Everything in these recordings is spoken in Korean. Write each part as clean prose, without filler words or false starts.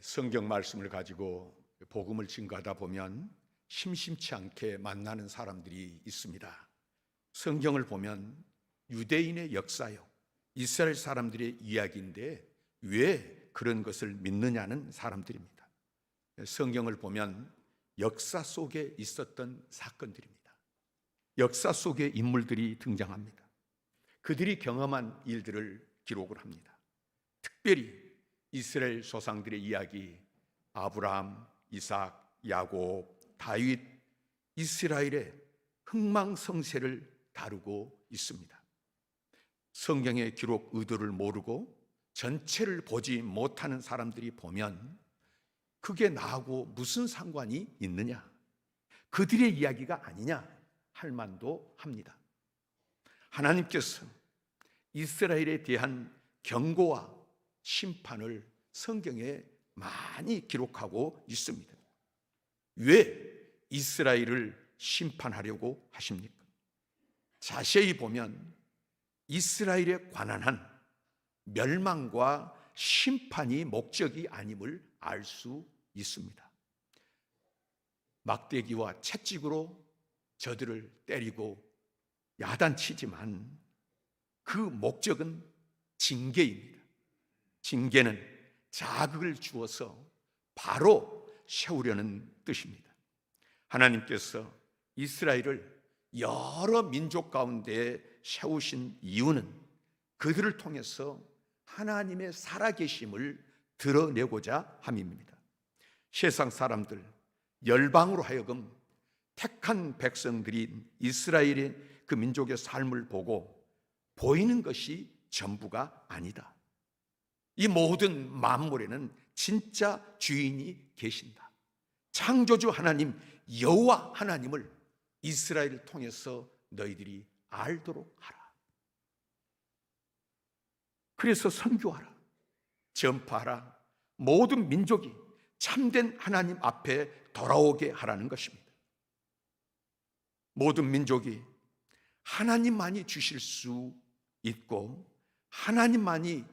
성경 말씀을 가지고 복음을 증거하다 보면 심심치 않게 만나는 사람들이 있습니다. 성경을 보면 유대인의 역사요, 이스라엘 사람들의 이야기인데 왜 그런 것을 믿느냐는 사람들입니다. 성경을 보면 역사 속에 있었던 사건들입니다. 역사 속에 인물들이 등장합니다. 그들이 경험한 일들을 기록을 합니다. 특별히 이스라엘 조상들의 이야기, 아브라함, 이삭, 야곱, 다윗, 이스라엘의 흥망성쇠를 다루고 있습니다. 성경의 기록 의도를 모르고 전체를 보지 못하는 사람들이 보면 그게 나하고 무슨 상관이 있느냐, 그들의 이야기가 아니냐 할 만도 합니다. 하나님께서 이스라엘에 대한 경고와 심판을 성경에 많이 기록하고 있습니다. 왜 이스라엘을 심판하려고 하십니까? 자세히 보면 이스라엘에 관한 한 멸망과 심판이 목적이 아님을 알 수 있습니다. 막대기와 채찍으로 저들을 때리고 야단치지만 그 목적은 징계입니다. 징계는 자극을 주어서 바로 세우려는 뜻입니다. 하나님께서 이스라엘을 여러 민족 가운데 세우신 이유는 그들을 통해서 하나님의 살아계심을 드러내고자 함입니다. 세상 사람들, 열방으로 하여금 택한 백성들인 이스라엘의 그 민족의 삶을 보고 보이는 것이 전부가 아니다. 이 모든 만물에는 진짜 주인이 계신다. 창조주 하나님, 여호와 하나님을 이스라엘을 통해서 너희들이 알도록 하라. 그래서 선교하라, 전파하라, 모든 민족이 참된 하나님 앞에 돌아오게 하라는 것입니다. 모든 민족이 하나님만이 주실 수 있고 하나님만이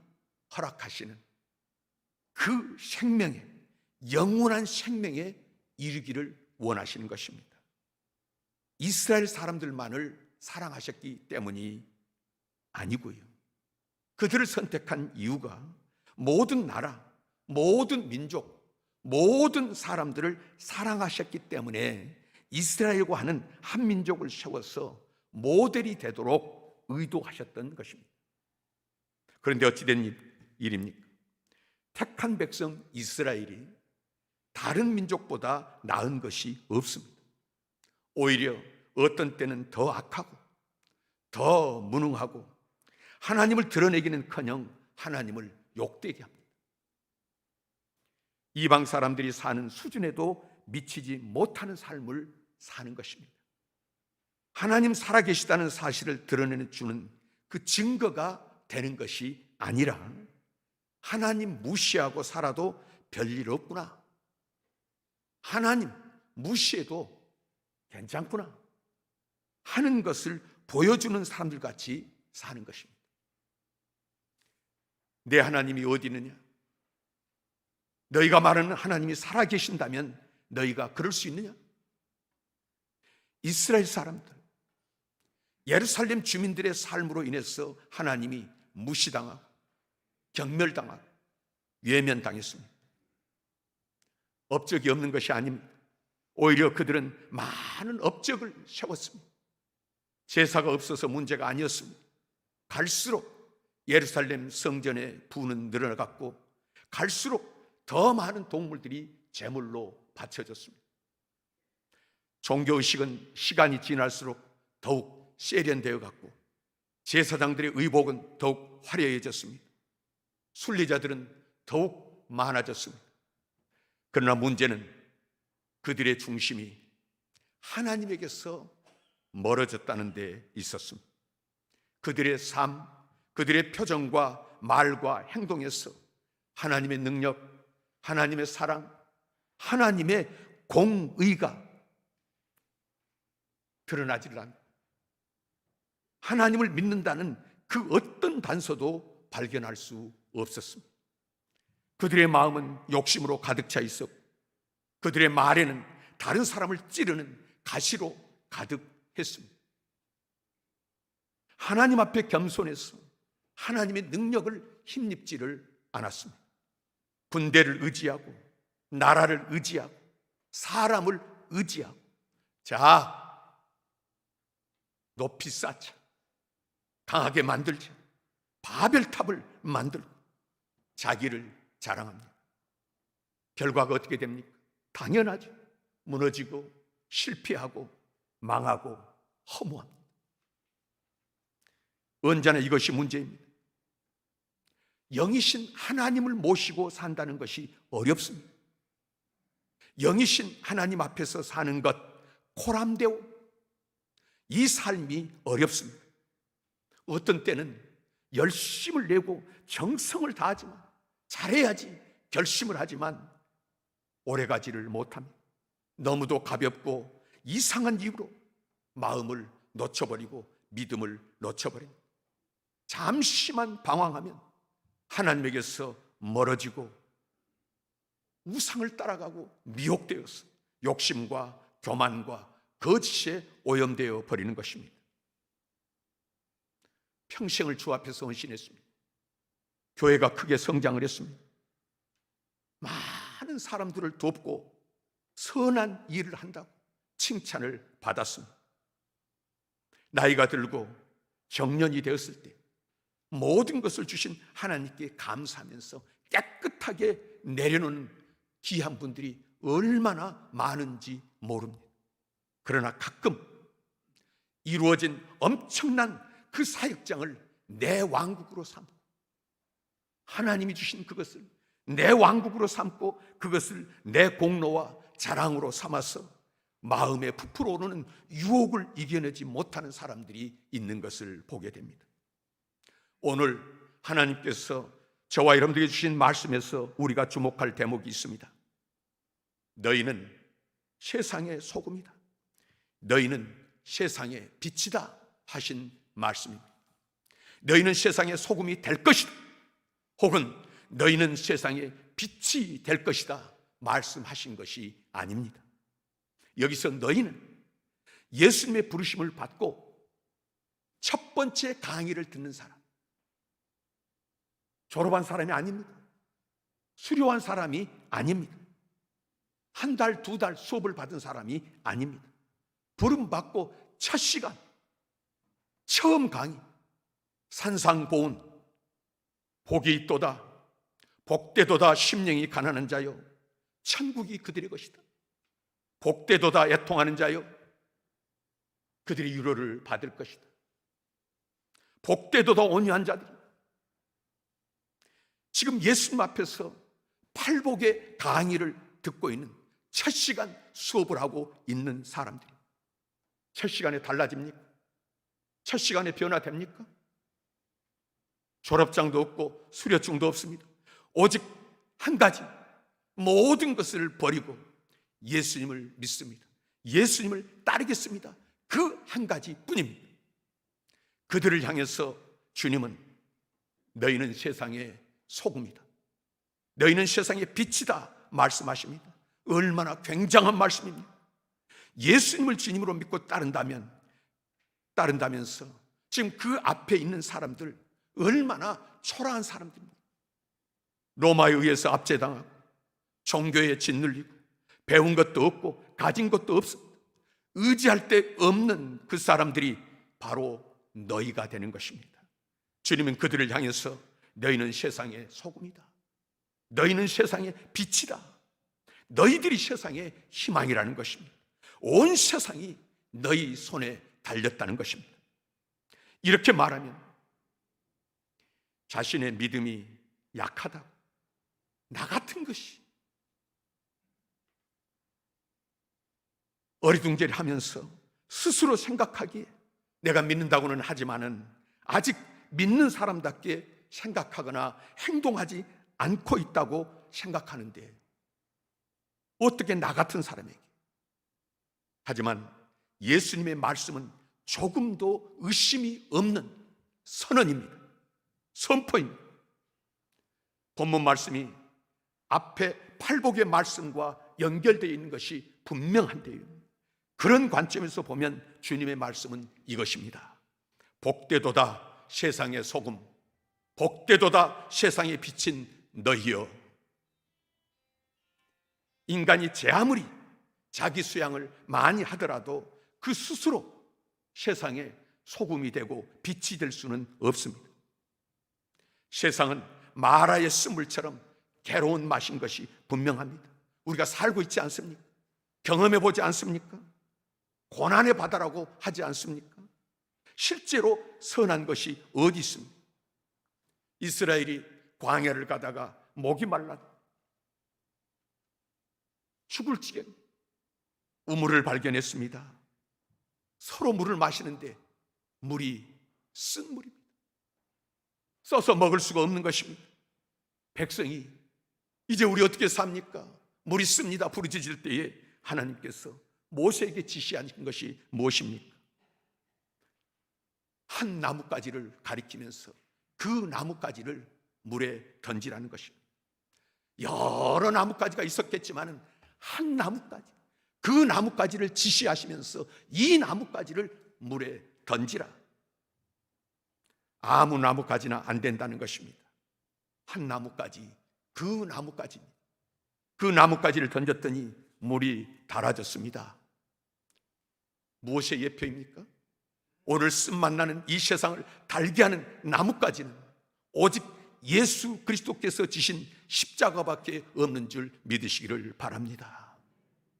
허락하시는 그 생명에, 영원한 생명에 이르기를 원하시는 것입니다. 이스라엘 사람들만을 사랑하셨기 때문이 아니고요, 그들을 선택한 이유가 모든 나라, 모든 민족, 모든 사람들을 사랑하셨기 때문에 이스라엘과 하는 한 민족을 세워서 모델이 되도록 의도하셨던 것입니다. 그런데 어찌된 일입니까? 택한 백성 이스라엘이 다른 민족보다 나은 것이 없습니다. 오히려 어떤 때는 더 악하고 더 무능하고 하나님을 드러내기는커녕 하나님을 욕되게 합니다. 이방 사람들이 사는 수준에도 미치지 못하는 삶을 사는 것입니다. 하나님 살아계시다는 사실을 드러내는 주는 그 증거가 되는 것이 아니라 하나님 무시하고 살아도 별일 없구나, 하나님 무시해도 괜찮구나 하는 것을 보여주는 사람들 같이 사는 것입니다. 내 하나님이 어디 있느냐? 너희가 말하는 하나님이 살아계신다면 너희가 그럴 수 있느냐? 이스라엘 사람들, 예루살렘 주민들의 삶으로 인해서 하나님이 무시당하고 경멸당하고 외면당했습니다. 업적이 없는 것이 아닙니다. 오히려 그들은 많은 업적을 세웠습니다. 제사가 없어서 문제가 아니었습니다. 갈수록 예루살렘 성전의 부는 늘어났고 갈수록 더 많은 동물들이 제물로 바쳐졌습니다. 종교의식은 시간이 지날수록 더욱 세련되어 갔고 제사장들의 의복은 더욱 화려해졌습니다. 순례자들은 더욱 많아졌습니다. 그러나 문제는 그들의 중심이 하나님에게서 멀어졌다는 데 있었습니다. 그들의 삶, 그들의 표정과 말과 행동에서 하나님의 능력, 하나님의 사랑, 하나님의 공의가 드러나지를 않고 하나님을 믿는다는 그 어떤 단서도 발견할 수 없었습니다. 그들의 마음은 욕심으로 가득 차 있었고 그들의 말에는 다른 사람을 찌르는 가시로 가득했습니다. 하나님 앞에 겸손해서 하나님의 능력을 힘입지를 않았습니다. 군대를 의지하고 나라를 의지하고 사람을 의지하고 자, 높이 쌓자, 강하게 만들자, 바벨탑을 만들고 자기를 자랑합니다. 결과가 어떻게 됩니까? 당연하죠. 무너지고 실패하고 망하고 허무합니다. 언제나 이것이 문제입니다. 영이신 하나님을 모시고 산다는 것이 어렵습니다. 영이신 하나님 앞에서 사는 것, 코람데오, 이 삶이 어렵습니다. 어떤 때는 열심을 내고 정성을 다하지만 잘해야지 결심을 하지만 오래가지를 못합니다. 너무도 가볍고 이상한 이유로 마음을 놓쳐버리고 믿음을 놓쳐버립니다. 잠시만 방황하면 하나님에게서 멀어지고 우상을 따라가고 미혹되어서 욕심과 교만과 거짓에 오염되어 버리는 것입니다. 평생을 주 앞에서 헌신했습니다. 교회가 크게 성장을 했습니다. 많은 사람들을 돕고 선한 일을 한다고 칭찬을 받았습니다. 나이가 들고 정년이 되었을 때 모든 것을 주신 하나님께 감사하면서 깨끗하게 내려놓는 귀한 분들이 얼마나 많은지 모릅니다. 그러나 가끔 이루어진 엄청난 그 사역장을 내 왕국으로 삼고 하나님이 주신 그것을 내 왕국으로 삼고 그것을 내 공로와 자랑으로 삼아서 마음에 부풀어 오르는 유혹을 이겨내지 못하는 사람들이 있는 것을 보게 됩니다. 오늘 하나님께서 저와 여러분들에게 주신 말씀에서 우리가 주목할 대목이 있습니다. 너희는 세상의 소금이다. 너희는 세상의 빛이다 하신 말씀입니다. 너희는 세상의 소금이 될 것이다. 혹은 너희는 세상의 빛이 될 것이다 말씀하신 것이 아닙니다. 여기서 너희는 예수님의 부르심을 받고 첫 번째 강의를 듣는 사람, 졸업한 사람이 아닙니다. 수료한 사람이 아닙니다. 한 달, 두 달 수업을 받은 사람이 아닙니다. 부름받고 첫 시간, 처음 강의, 산상고운, 복이 있도다, 복되도다 심령이 가난한 자여, 천국이 그들의 것이다. 복되도다 애통하는 자여, 그들이 위로를 받을 것이다. 복되도다 온유한 자들. 지금 예수님 앞에서 팔복의 강의를 듣고 있는 첫 시간 수업을 하고 있는 사람들이 첫 시간에 달라집니까? 첫 시간에 변화됩니까? 졸업장도 없고 수료증도 없습니다. 오직 한 가지, 모든 것을 버리고 예수님을 믿습니다. 예수님을 따르겠습니다. 그 한 가지 뿐입니다. 그들을 향해서 주님은 너희는 세상의 소금이다, 너희는 세상의 빛이다 말씀하십니다. 얼마나 굉장한 말씀입니다. 예수님을 주님으로 믿고 따른다면서 지금 그 앞에 있는 사람들 얼마나 초라한 사람들입니다. 로마에 의해서 압제당하고 종교에 짓눌리고 배운 것도 없고 가진 것도 없습니다. 의지할 데 없는 그 사람들이 바로 너희가 되는 것입니다. 주님은 그들을 향해서 너희는 세상의 소금이다, 너희는 세상의 빛이다, 너희들이 세상의 희망이라는 것입니다. 온 세상이 너희 손에 달렸다는 것입니다. 이렇게 말하면 자신의 믿음이 약하다고, 나 같은 것이 어리둥절하면서 스스로 생각하기에 내가 믿는다고는 하지만은 아직 믿는 사람답게 생각하거나 행동하지 않고 있다고 생각하는데 어떻게 나 같은 사람에게. 하지만 예수님의 말씀은 조금도 의심이 없는 선언입니다. 선포입니다. 본문 말씀이 앞에 팔복의 말씀과 연결되어 있는 것이 분명한데요, 그런 관점에서 보면 주님의 말씀은 이것입니다. 복되도다 세상의 소금, 복되도다 세상에 비친 너희여. 인간이 제 아무리 자기 수양을 많이 하더라도 그 스스로 세상에 소금이 되고 빛이 될 수는 없습니다. 세상은 마라의 쓴물처럼 괴로운 맛인 것이 분명합니다. 우리가 살고 있지 않습니까? 경험해 보지 않습니까? 고난의 바다라고 하지 않습니까? 실제로 선한 것이 어디 있습니까? 이스라엘이 광야를 가다가 목이 말라 죽을 지경 우물을 발견했습니다. 서로 물을 마시는데 물이 쓴 물입니다. 써서 먹을 수가 없는 것입니다. 백성이 이제 우리 어떻게 삽니까? 물이 씁니다 부르짖을 때에 하나님께서 모세에게 지시하신 것이 무엇입니까? 한 나뭇가지를 가리키면서 그 나뭇가지를 물에 던지라는 것입니다. 여러 나뭇가지가 있었겠지만 한 나뭇가지, 그 나뭇가지를 지시하시면서 이 나뭇가지를 물에 던지라. 아무 나뭇가지나 안 된다는 것입니다. 한 나뭇가지, 그 나뭇가지입니다. 그 나뭇가지를 던졌더니 물이 달아졌습니다. 무엇의 예표입니까? 오늘 쓴맛 나는 이 세상을 달게 하는 나뭇가지는 오직 예수 그리스도께서 지신 십자가밖에 없는 줄 믿으시기를 바랍니다.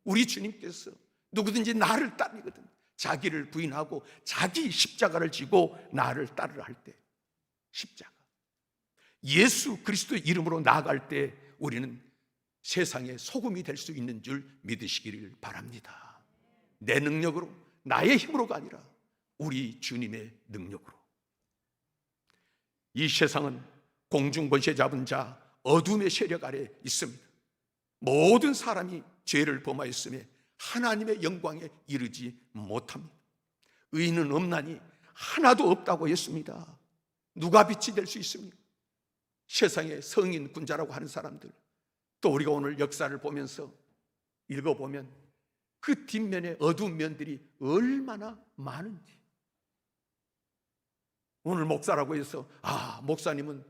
우리 주님께서 누구든지 나를 따르거든 자기를 부인하고 자기 십자가를 지고 나를 따르라 할 때, 십자가, 예수 그리스도의 이름으로 나아갈 때 우리는 세상의 소금이 될 수 있는 줄 믿으시기를 바랍니다. 내 능력으로, 나의 힘으로가 아니라 우리 주님의 능력으로. 이 세상은 공중권세 잡은 자 어둠의 세력 아래 있습니다. 모든 사람이 죄를 범하였음에 하나님의 영광에 이르지 못합니다. 의인은 없나니 하나도 없다고 했습니다. 누가 빛이 될 수 있습니까? 세상의 성인 군자라고 하는 사람들, 또 우리가 오늘 역사를 보면서 읽어보면 그 뒷면에 어두운 면들이 얼마나 많은지. 오늘 목사라고 해서 목사님은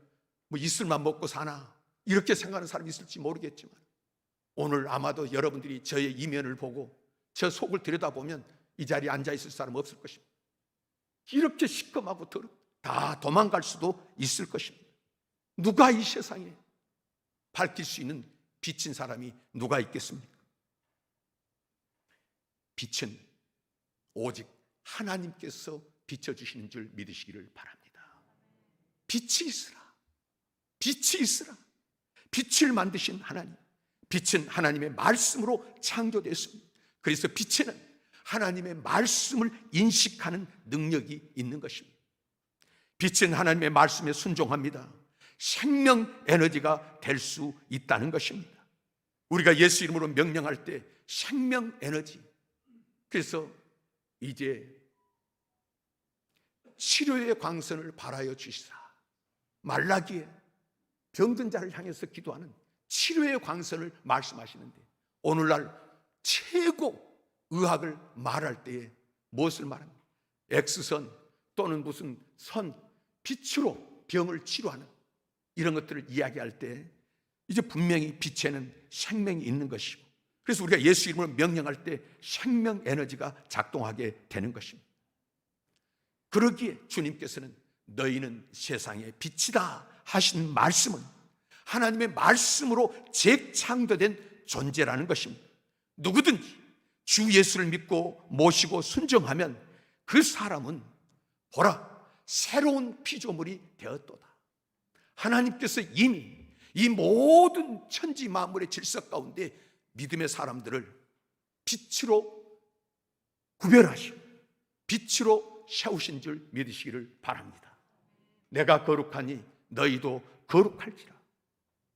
뭐 이슬만 먹고 사나 이렇게 생각하는 사람이 있을지 모르겠지만 오늘 아마도 여러분들이 저의 이면을 보고 저 속을 들여다보면 이 자리에 앉아있을 사람 없을 것입니다. 이렇게 시커멓고 다 도망갈 수도 있을 것입니다. 누가 이 세상에 밝힐 수 있는 빛인 사람이 누가 있겠습니까? 빛은 오직 하나님께서 비춰주시는 줄 믿으시기를 바랍니다. 빛이 있으라, 빛이 있으라. 빛을 만드신 하나님, 빛은 하나님의 말씀으로 창조되었습니다. 그래서 빛에는 하나님의 말씀을 인식하는 능력이 있는 것입니다. 빛은 하나님의 말씀에 순종합니다. 생명 에너지가 될 수 있다는 것입니다. 우리가 예수 이름으로 명령할 때 생명 에너지, 그래서 이제 치료의 광선을 발하여 주시라. 말라기에 병든 자를 향해서 기도하는 치료의 광선을 말씀하시는데, 오늘날 최고 의학을 말할 때에 무엇을 말합니까? X선 또는 무슨 선, 빛으로 병을 치료하는 이런 것들을 이야기할 때 이제 분명히 빛에는 생명이 있는 것이고, 그래서 우리가 예수 이름으로 명령할 때 생명 에너지가 작동하게 되는 것입니다. 그러기에 주님께서는 너희는 세상의 빛이다 하신 말씀은 하나님의 말씀으로 재창조된 존재라는 것입니다. 누구든지 주 예수를 믿고 모시고 순종하면 그 사람은 보라 새로운 피조물이 되었도다. 하나님께서 이미 이 모든 천지 만물의 질서 가운데 믿음의 사람들을 빛으로 구별하시고 빛으로 세우신 줄 믿으시기를 바랍니다. 내가 거룩하니 너희도 거룩할지라.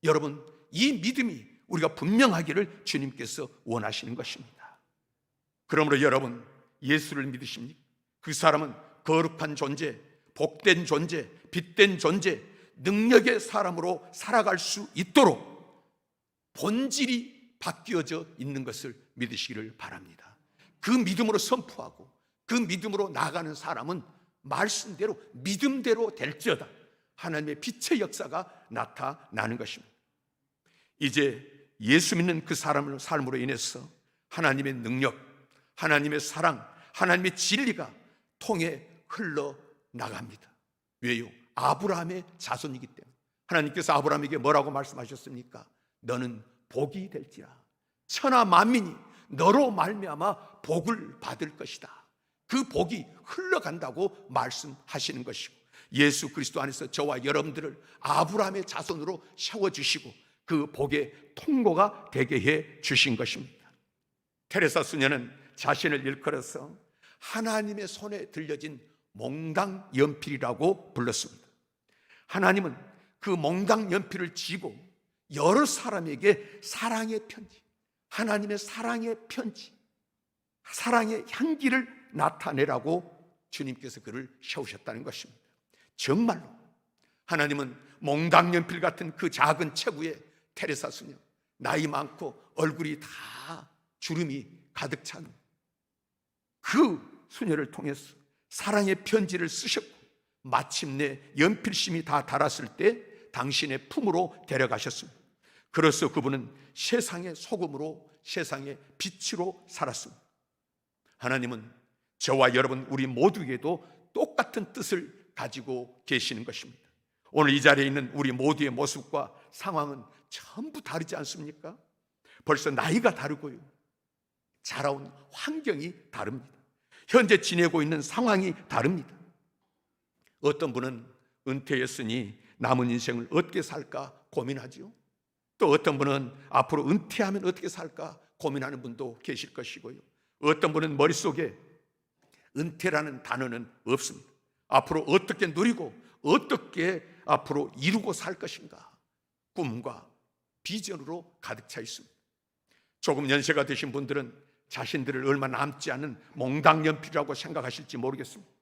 여러분, 이 믿음이 우리가 분명하기를 주님께서 원하시는 것입니다. 그러므로 여러분, 예수를 믿으십니까? 그 사람은 거룩한 존재, 복된 존재, 빛된 존재, 능력의 사람으로 살아갈 수 있도록 본질이 바뀌어져 있는 것을 믿으시기를 바랍니다. 그 믿음으로 선포하고 그 믿음으로 나아가는 사람은 말씀대로 믿음대로 될지어다 하나님의 빛의 역사가 나타나는 것입니다. 이제 예수 믿는 그 사람의 삶으로 인해서 하나님의 능력, 하나님의 사랑, 하나님의 진리가 통해 흘러나갑니다. 왜요? 아브라함의 자손이기 때문에. 하나님께서 아브라함에게 뭐라고 말씀하셨습니까? 너는 복이 될지라. 천하 만민이 너로 말미암아 복을 받을 것이다. 그 복이 흘러간다고 말씀하시는 것이고, 예수 그리스도 안에서 저와 여러분들을 아브라함의 자손으로 세워주시고 그 복의 통로가 되게 해 주신 것입니다. 테레사 수녀는 자신을 일컬어서 하나님의 손에 들려진 몽당 연필이라고 불렀습니다. 하나님은 그 몽당 연필을 쥐고 여러 사람에게 사랑의 편지, 하나님의 사랑의 편지, 사랑의 향기를 나타내라고 주님께서 그를 세우셨다는 것입니다. 정말로 하나님은 몽당 연필 같은 그 작은 체구에 테레사 수녀, 나이 많고 얼굴이 다 주름이 가득 찬 그 수녀를 통해서 사랑의 편지를 쓰셨고, 마침내 연필심이 다 닳았을 때 당신의 품으로 데려가셨습니다. 그래서 그분은 세상의 소금으로, 세상의 빛으로 살았습니다. 하나님은 저와 여러분 우리 모두에게도 똑같은 뜻을 가지고 계시는 것입니다. 오늘 이 자리에 있는 우리 모두의 모습과 상황은 전부 다르지 않습니까? 벌써 나이가 다르고요, 자라온 환경이 다릅니다. 현재 지내고 있는 상황이 다릅니다. 어떤 분은 은퇴했으니 남은 인생을 어떻게 살까 고민하지요. 또 어떤 분은 앞으로 은퇴하면 어떻게 살까 고민하는 분도 계실 것이고요, 어떤 분은 머릿속에 은퇴라는 단어는 없습니다. 앞으로 어떻게 누리고 어떻게 앞으로 이루고 살 것인가, 꿈과 비전으로 가득 차 있습니다. 조금 연세가 되신 분들은 자신들을 얼마 남지 않은 몽당연필이라고 생각하실지 모르겠습니다.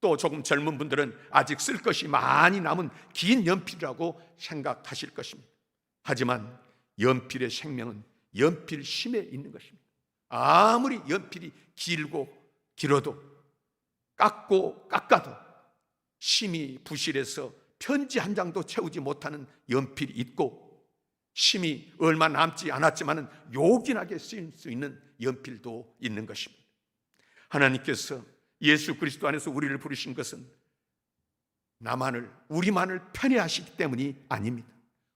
또 조금 젊은 분들은 아직 쓸 것이 많이 남은 긴 연필이라고 생각하실 것입니다. 하지만 연필의 생명은 연필심에 있는 것입니다. 아무리 연필이 길어도 깎고 깎아도 심이 부실해서 편지 한 장도 채우지 못하는 연필이 있고, 심이 얼마 남지 않았지만 요긴하게 쓰일 수 있는 연필도 있는 것입니다. 하나님께서 예수 그리스도 안에서 우리를 부르신 것은 우리만을 편애하시기 때문이 아닙니다.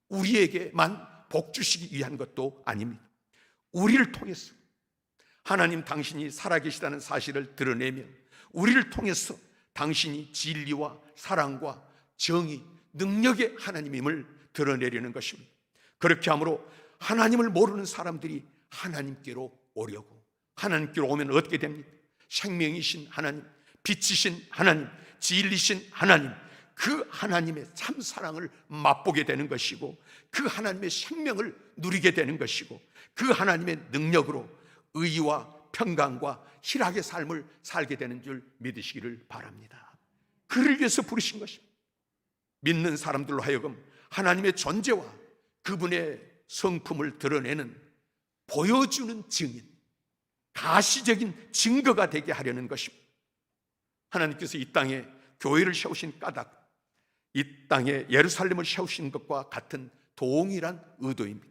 우리에게만 복 주시기 위한 것도 아닙니다. 우리를 통해서 하나님 당신이 살아계시다는 사실을 드러내며, 우리를 통해서 당신이 진리와 사랑과 정의, 능력의 하나님임을 드러내려는 것입니다. 그렇게 함으로 하나님을 모르는 사람들이 하나님께로 오려고, 하나님께로 오면 어떻게 됩니까? 생명이신 하나님, 빛이신 하나님, 진리신 하나님, 그 하나님의 참 사랑을 맛보게 되는 것이고, 그 하나님의 생명을 누리게 되는 것이고, 그 하나님의 능력으로 의와 평강과 희락의 삶을 살게 되는 줄 믿으시기를 바랍니다. 그를 위해서 부르신 것입니다. 믿는 사람들로 하여금 하나님의 존재와 그분의 성품을 드러내는, 보여주는 증인, 가시적인 증거가 되게 하려는 것입니다. 하나님께서 이 땅에 교회를 세우신 까닭, 이 땅에 예루살렘을 세우신 것과 같은 동일한 의도입니다.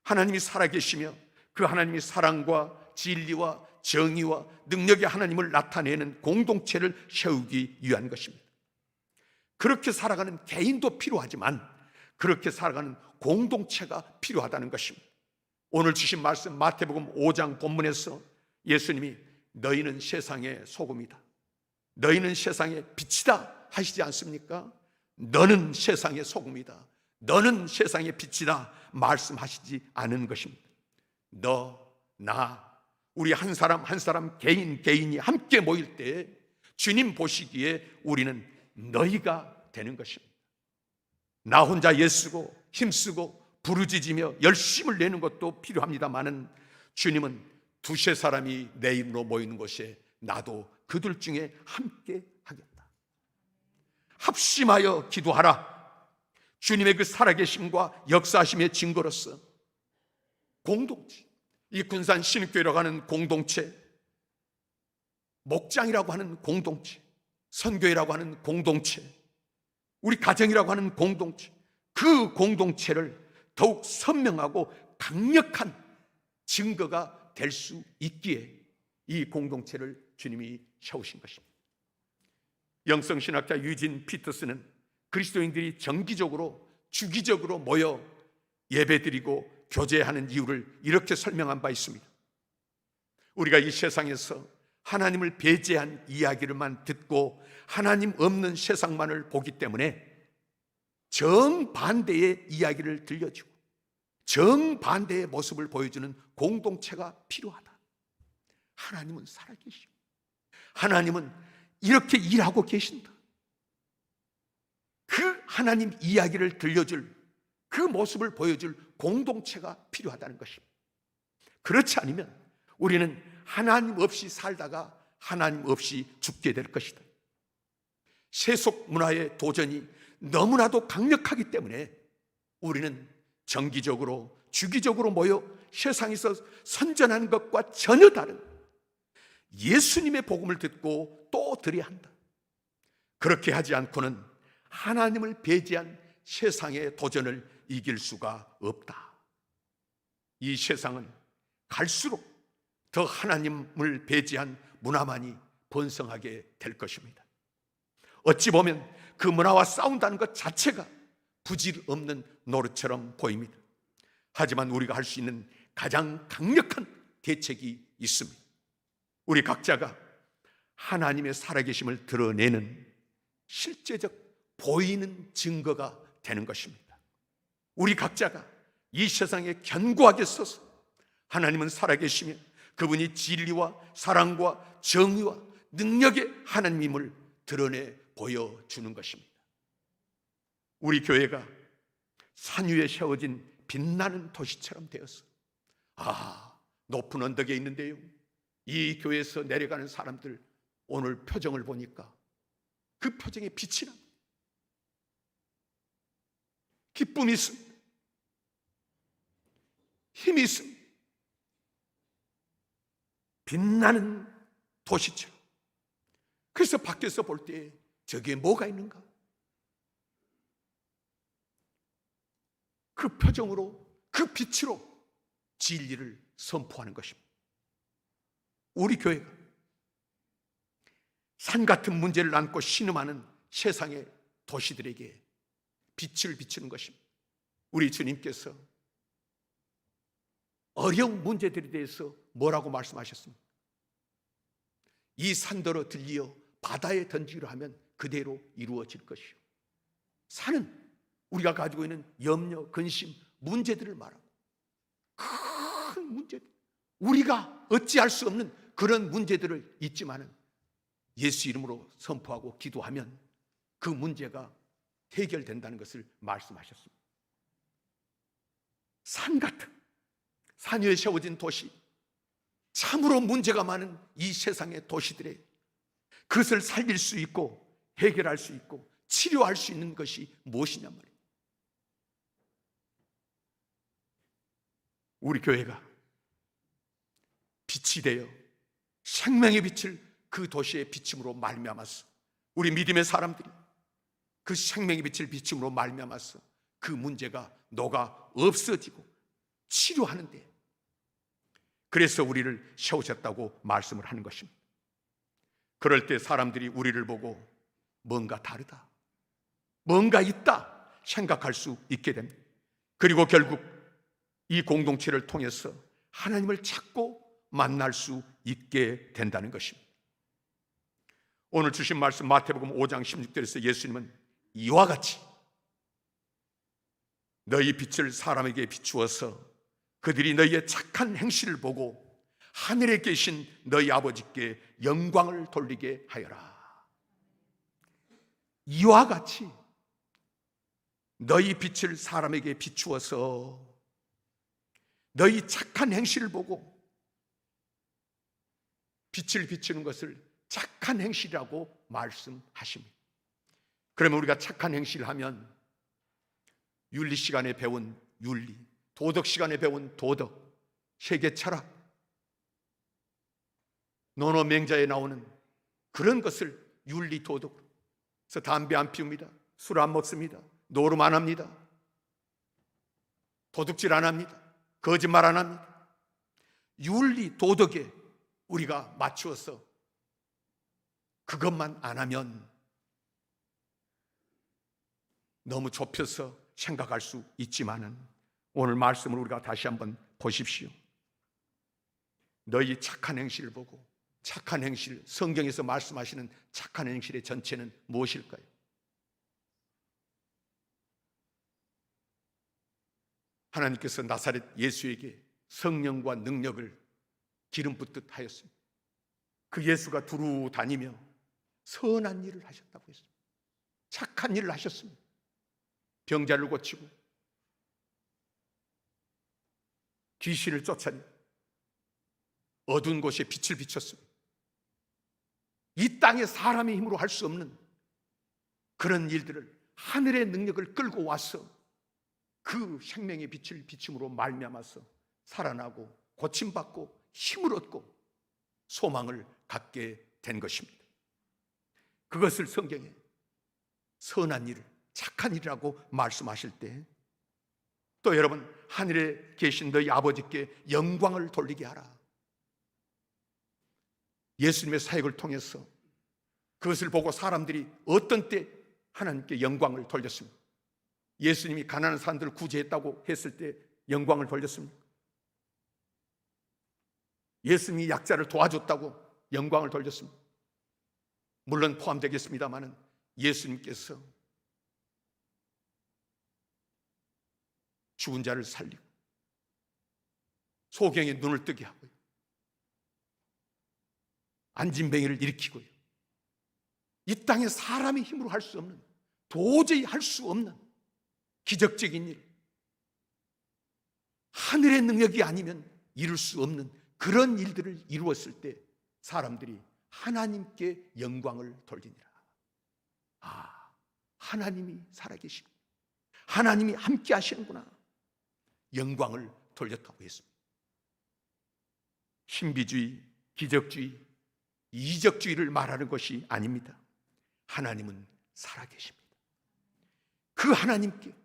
하나님이 살아계시며 그 하나님이 사랑과 진리와 정의와 능력의 하나님을 나타내는 공동체를 세우기 위한 것입니다. 그렇게 살아가는 개인도 필요하지만 그렇게 살아가는 공동체가 필요하다는 것입니다. 오늘 주신 말씀 마태복음 5장 본문에서 예수님이 너희는 세상의 소금이다, 너희는 세상의 빛이다 하시지 않습니까? 너는 세상의 소금이다, 너는 세상의 빛이다 말씀하시지 않은 것입니다. 너, 나, 우리 한 사람 한 사람 개인이 함께 모일 때 주님 보시기에 우리는 너희가 되는 것입니다. 나 혼자 애쓰고 힘쓰고 부르짖으며 열심을 내는 것도 필요합니다마는 주님은 두세 사람이 내 이름으로 모이는 곳에 나도 그들 중에 함께 하겠다. 합심하여 기도하라. 주님의 그 살아계심과 역사하심의 증거로서 공동체, 이 군산 신익교회라고 하는 공동체, 목장이라고 하는 공동체, 선교회라고 하는 공동체, 우리 가정이라고 하는 공동체, 그 공동체를 더욱 선명하고 강력한 증거가 될 수 있기에 이 공동체를 주님이 세우신 것입니다. 영성신학자 유진 피터스는 그리스도인들이 정기적으로 주기적으로 모여 예배드리고 교제하는 이유를 이렇게 설명한 바 있습니다. 우리가 이 세상에서 하나님을 배제한 이야기를만 듣고 하나님 없는 세상만을 보기 때문에 정반대의 이야기를 들려주고 정반대의 모습을 보여주는 공동체가 필요하다. 하나님은 살아계시고 하나님은 이렇게 일하고 계신다. 그 하나님 이야기를 들려줄, 그 모습을 보여줄 공동체가 필요하다는 것입니다. 그렇지 않으면 우리는 하나님 없이 살다가 하나님 없이 죽게 될 것이다. 세속 문화의 도전이 너무나도 강력하기 때문에 우리는 정기적으로 주기적으로 모여 세상에서 선전하는 것과 전혀 다른 예수님의 복음을 듣고 또 들어야 한다. 그렇게 하지 않고는 하나님을 배제한 세상의 도전을 이길 수가 없다. 이 세상은 갈수록 더 하나님을 배제한 문화만이 번성하게 될 것입니다. 어찌 보면 그 문화와 싸운다는 것 자체가 부질 없는 노릇처럼 보입니다. 하지만 우리가 할 수 있는 가장 강력한 대책이 있습니다. 우리 각자가 하나님의 살아계심을 드러내는 실제적 보이는 증거가 되는 것입니다. 우리 각자가 이 세상에 견고하게 서서 하나님은 살아계시며 그분이 진리와 사랑과 정의와 능력의 하나님임을 드러내 보여주는 것입니다. 우리 교회가 산 위에 세워진 빛나는 도시처럼 되어서 높은 언덕에 있는데요, 이 교회에서 내려가는 사람들 오늘 표정을 보니까 그 표정에 빛이 납니다. 기쁨이 있습니다. 힘이 있습니다. 빛나는 도시처럼. 그래서 밖에서 볼 때 저기에 뭐가 있는가? 그 표정으로, 그 빛으로 진리를 선포하는 것입니다. 우리 교회가 산 같은 문제를 안고 신음하는 세상의 도시들에게 빛을 비추는 것입니다. 우리 주님께서 어려운 문제들에 대해서 뭐라고 말씀하셨습니까? 이 산더러 들리어 바다에 던지기로 하면 그대로 이루어질 것이요. 산은 우리가 가지고 있는 염려, 근심, 문제들을 말하고 큰 문제들, 우리가 어찌할 수 없는 그런 문제들을 있지만은 예수 이름으로 선포하고 기도하면 그 문제가 해결된다는 것을 말씀하셨습니다. 산 같은, 산 위에 세워진 도시, 참으로 문제가 많은 이 세상의 도시들에 그것을 살릴 수 있고 해결할 수 있고 치료할 수 있는 것이 무엇이냐 말이에요. 우리 교회가 빛이 되어 생명의 빛을 그 도시에 비침으로 말미암아서 우리 믿음의 사람들이 그 생명의 빛을 비침으로 말미암아서 그 문제가 녹아 없어지고 치료하는데, 그래서 우리를 세우셨다고 말씀을 하는 것입니다. 그럴 때 사람들이 우리를 보고 뭔가 다르다, 뭔가 있다 생각할 수 있게 됩니다. 그리고 결국 이 공동체를 통해서 하나님을 찾고 만날 수 있게 된다는 것입니다. 오늘 주신 말씀 마태복음 5장 16절에서 예수님은 이와 같이 너희 빛을 사람에게 비추어서 그들이 너희의 착한 행실을 보고 하늘에 계신 너희 아버지께 영광을 돌리게 하여라. 이와 같이 너희 빛을 사람에게 비추어서 너희 착한 행실을 보고, 빛을 비추는 것을 착한 행실이라고 말씀하십니다. 그러면 우리가 착한 행실을 하면 윤리 시간에 배운 윤리, 도덕 시간에 배운 도덕, 세계 철학, 논어맹자에 나오는 그런 것을 윤리 도덕으로. 그래서 담배 안 피웁니다. 술 안 먹습니다. 노름 안 합니다. 도둑질 안 합니다. 거짓말 안 합니다. 윤리 도덕에 우리가 맞추어서 그것만 안 하면 너무 좁혀서 생각할 수 있지만은 오늘 말씀을 우리가 다시 한번 보십시오. 너희 착한 행실을 보고, 착한 행실, 성경에서 말씀하시는 착한 행실의 전체는 무엇일까요? 하나님께서 나사렛 예수에게 성령과 능력을 기름 붓듯 하였습니다. 그 예수가 두루 다니며 선한 일을 하셨다고 했습니다. 착한 일을 하셨습니다. 병자를 고치고 귀신을 쫓아내 어두운 곳에 빛을 비췄습니다. 이 땅에 사람의 힘으로 할 수 없는 그런 일들을 하늘의 능력을 끌고 와서 그 생명의 빛을 비춤으로 말미암아서 살아나고 고침받고 힘을 얻고 소망을 갖게 된 것입니다. 그것을 성경에 선한 일, 착한 일이라고 말씀하실 때 또 여러분, 하늘에 계신 너희 아버지께 영광을 돌리게 하라. 예수님의 사역을 통해서 그것을 보고 사람들이 어떤 때 하나님께 영광을 돌렸습니까? 예수님이 가난한 사람들을 구제했다고 했을 때 영광을 돌렸습니까? 예수님이 약자를 도와줬다고 영광을 돌렸습니다. 물론 포함되겠습니다마는 예수님께서 죽은 자를 살리고 소경의 눈을 뜨게 하고요, 안진뱅이를 일으키고요, 이 땅에 사람의 힘으로 할 수 없는, 도저히 할 수 없는 기적적인 일, 하늘의 능력이 아니면 이룰 수 없는 그런 일들을 이루었을 때 사람들이 하나님께 영광을 돌리니라. 아, 하나님이 살아계시고 하나님이 함께 하시는구나. 영광을 돌렸다고 했습니다. 신비주의, 기적주의, 이적주의를 말하는 것이 아닙니다. 하나님은 살아계십니다. 그 하나님께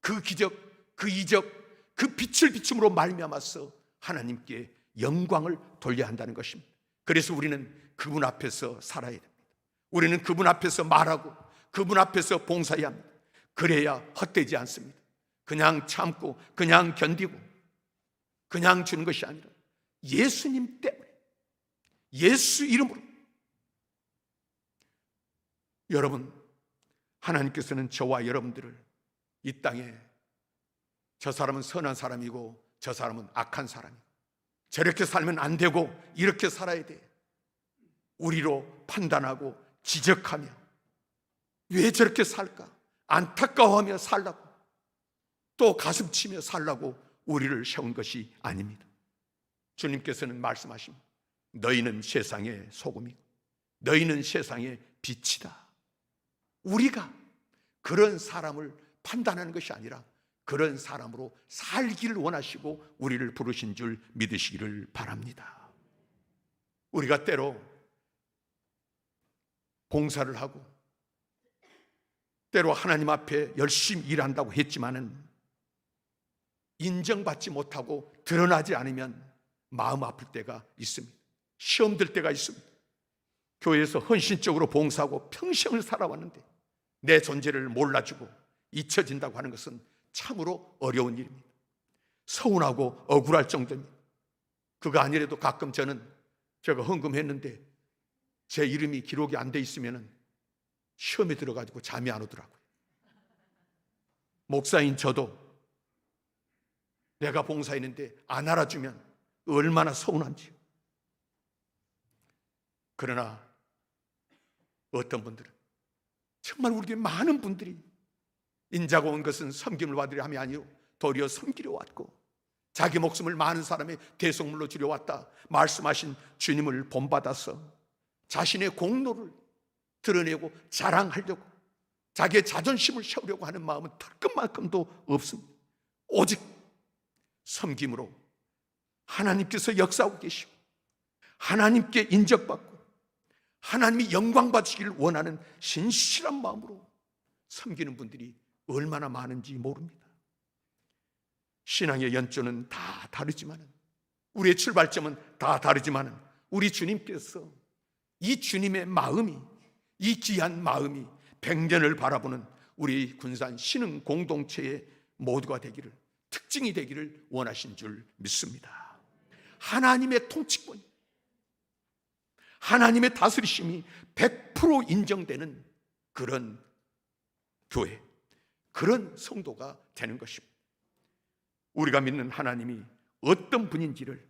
그 기적, 그 이적, 그 빛을 비춤으로 말미암아서 하나님께 영광을 돌려야 한다는 것입니다. 그래서 우리는 그분 앞에서 살아야 됩니다. 우리는 그분 앞에서 말하고 그분 앞에서 봉사해야 합니다. 그래야 헛되지 않습니다. 그냥 참고 그냥 견디고 그냥 주는 것이 아니라 예수님 때문에, 예수 이름으로. 여러분, 하나님께서는 저와 여러분들을 이 땅에 저 사람은 선한 사람이고 저 사람은 악한 사람이고 저렇게 살면 안 되고 이렇게 살아야 돼, 우리로 판단하고 지적하며 왜 저렇게 살까 안타까워하며 살라고, 또 가슴치며 살라고 우리를 세운 것이 아닙니다. 주님께서는 말씀하십니다. 너희는 세상의 소금이고 너희는 세상의 빛이다. 우리가 그런 사람을 판단하는 것이 아니라 그런 사람으로 살기를 원하시고 우리를 부르신 줄 믿으시기를 바랍니다. 우리가 때로 봉사를 하고 때로 하나님 앞에 열심히 일한다고 했지만은 인정받지 못하고 드러나지 않으면 마음 아플 때가 있습니다. 시험 들 때가 있습니다. 교회에서 헌신적으로 봉사하고 평생을 살아왔는데 내 존재를 몰라주고 잊혀진다고 하는 것은 참으로 어려운 일입니다. 서운하고 억울할 정도입니다. 그거 아니라도 가끔 저는 제가 헌금했는데 제 이름이 기록이 안 돼 있으면 시험에 들어가지고 잠이 안 오더라고요. 목사인 저도 내가 봉사했는데 안 알아주면 얼마나 서운한지요. 그러나 어떤 분들은, 정말 우리 교회 많은 분들이 인자가 온 것은 섬김을 받으려 함이 아니요 도리어 섬기려 왔고 자기 목숨을 많은 사람의 대속물로 주려 왔다 말씀하신 주님을 본받아서 자신의 공로를 드러내고 자랑하려고 자기의 자존심을 세우려고 하는 마음은 털끝만큼도 없습니다. 오직 섬김으로 하나님께서 역사하고 계시고 하나님께 인정받고 하나님이 영광 받으시기를 원하는 신실한 마음으로 섬기는 분들이 얼마나 많은지 모릅니다. 신앙의 연조는 다 다르지만, 우리의 출발점은 다 다르지만, 우리 주님께서 이 주님의 마음이, 이 귀한 마음이 100년을 바라보는 우리 군산 신흥 공동체의 모두가 되기를, 특징이 되기를 원하신 줄 믿습니다. 하나님의 통치권, 하나님의 다스리심이 100% 인정되는 그런 교회, 그런 성도가 되는 것입니다. 우리가 믿는 하나님이 어떤 분인지를,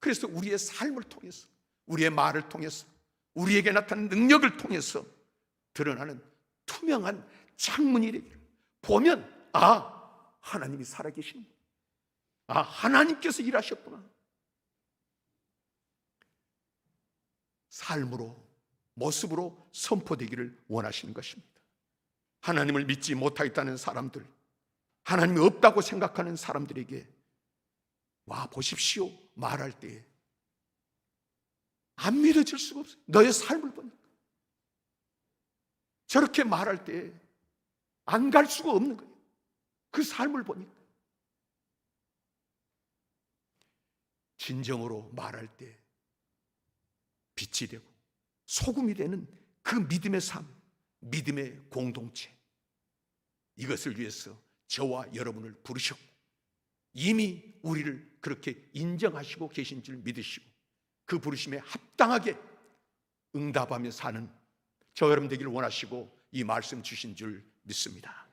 그래서 우리의 삶을 통해서, 우리의 말을 통해서, 우리에게 나타나는 능력을 통해서 드러나는 투명한 창문이 되기를, 보면 하나님이 살아계시는, 하나님께서 일하셨구나, 삶으로, 모습으로 선포되기를 원하시는 것입니다. 하나님을 믿지 못하겠다는 사람들, 하나님이 없다고 생각하는 사람들에게 와 보십시오 말할 때 안 믿어질 수가 없어요. 너의 삶을 보니까. 저렇게 말할 때 안 갈 수가 없는 거예요. 그 삶을 보니까. 진정으로 말할 때 빛이 되고 소금이 되는 그 믿음의 삶, 믿음의 공동체, 이것을 위해서 저와 여러분을 부르셨고 이미 우리를 그렇게 인정하시고 계신 줄 믿으시고 그 부르심에 합당하게 응답하며 사는 저 여러분 되기를 원하시고 이 말씀 주신 줄 믿습니다.